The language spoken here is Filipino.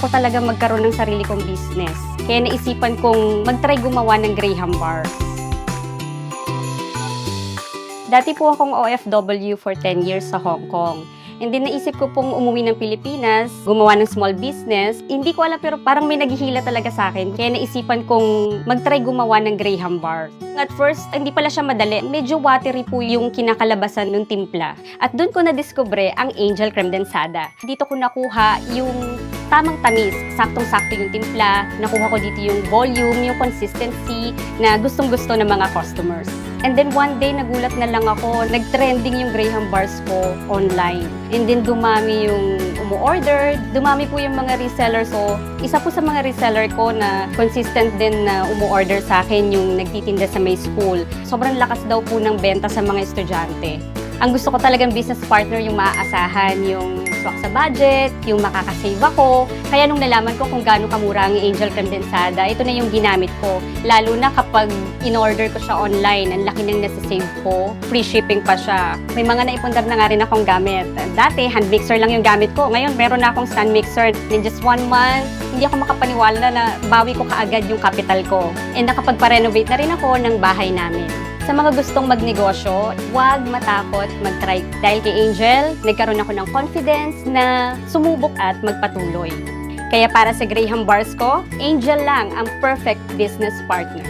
ko talaga magkaroon ng sarili kong business. Kaya naisipan kong mag-try gumawa ng Graham bars. Dati po akong OFW for 10 years sa Hong Kong. And then naisip ko pong umuwi ng Pilipinas, gumawa ng small business. Hindi ko alam pero parang may naghihila talaga sa akin. Kaya naisipan kong mag-try gumawa ng Graham bars. At first, hindi pala siya madali. Medyo watery po yung kinakalabasan ng timpla. At doon ko na-discover ang Angel Creme Densada. Dito ko nakuha yung tamang tamis. Saktong-sakto yung timpla. Nakuha ko dito yung volume, yung consistency na gustong-gusto ng mga customers. And then one day, nagulat na lang ako, nag-trending yung Graham bars ko online. And then dumami yung umu-order, dumami po yung mga reseller. So, isa po sa mga reseller ko na consistent din na umu-order sa akin yung nagtitinda sa may school. Sobrang lakas daw po ng benta sa mga estudyante. Ang gusto ko talagang business partner yung maaasahan, yung swak sa budget, yung makakasave ako. Kaya nung nalaman ko kung gaano kamura ang Angel Creme Densada, ito na yung ginamit ko. Lalo na kapag in-order ko siya online, ang laki nang nasa-save ko. Free shipping pa siya. May mga naipundar na nga rin akong gamit. Dati, hand mixer lang yung gamit ko. Ngayon, meron na akong stand mixer. In just 1 month, hindi ako makapaniwala na bawi ko kaagad yung capital ko. And nakapagpa-renovate na rin ako ng bahay namin. Sa mga gustong magnegosyo, huwag matakot mag-try. Dahil kay Angel, nagkaroon ako ng confidence na sumubok at magpatuloy. Kaya para sa Graham bars ko, Angel lang ang perfect business partner.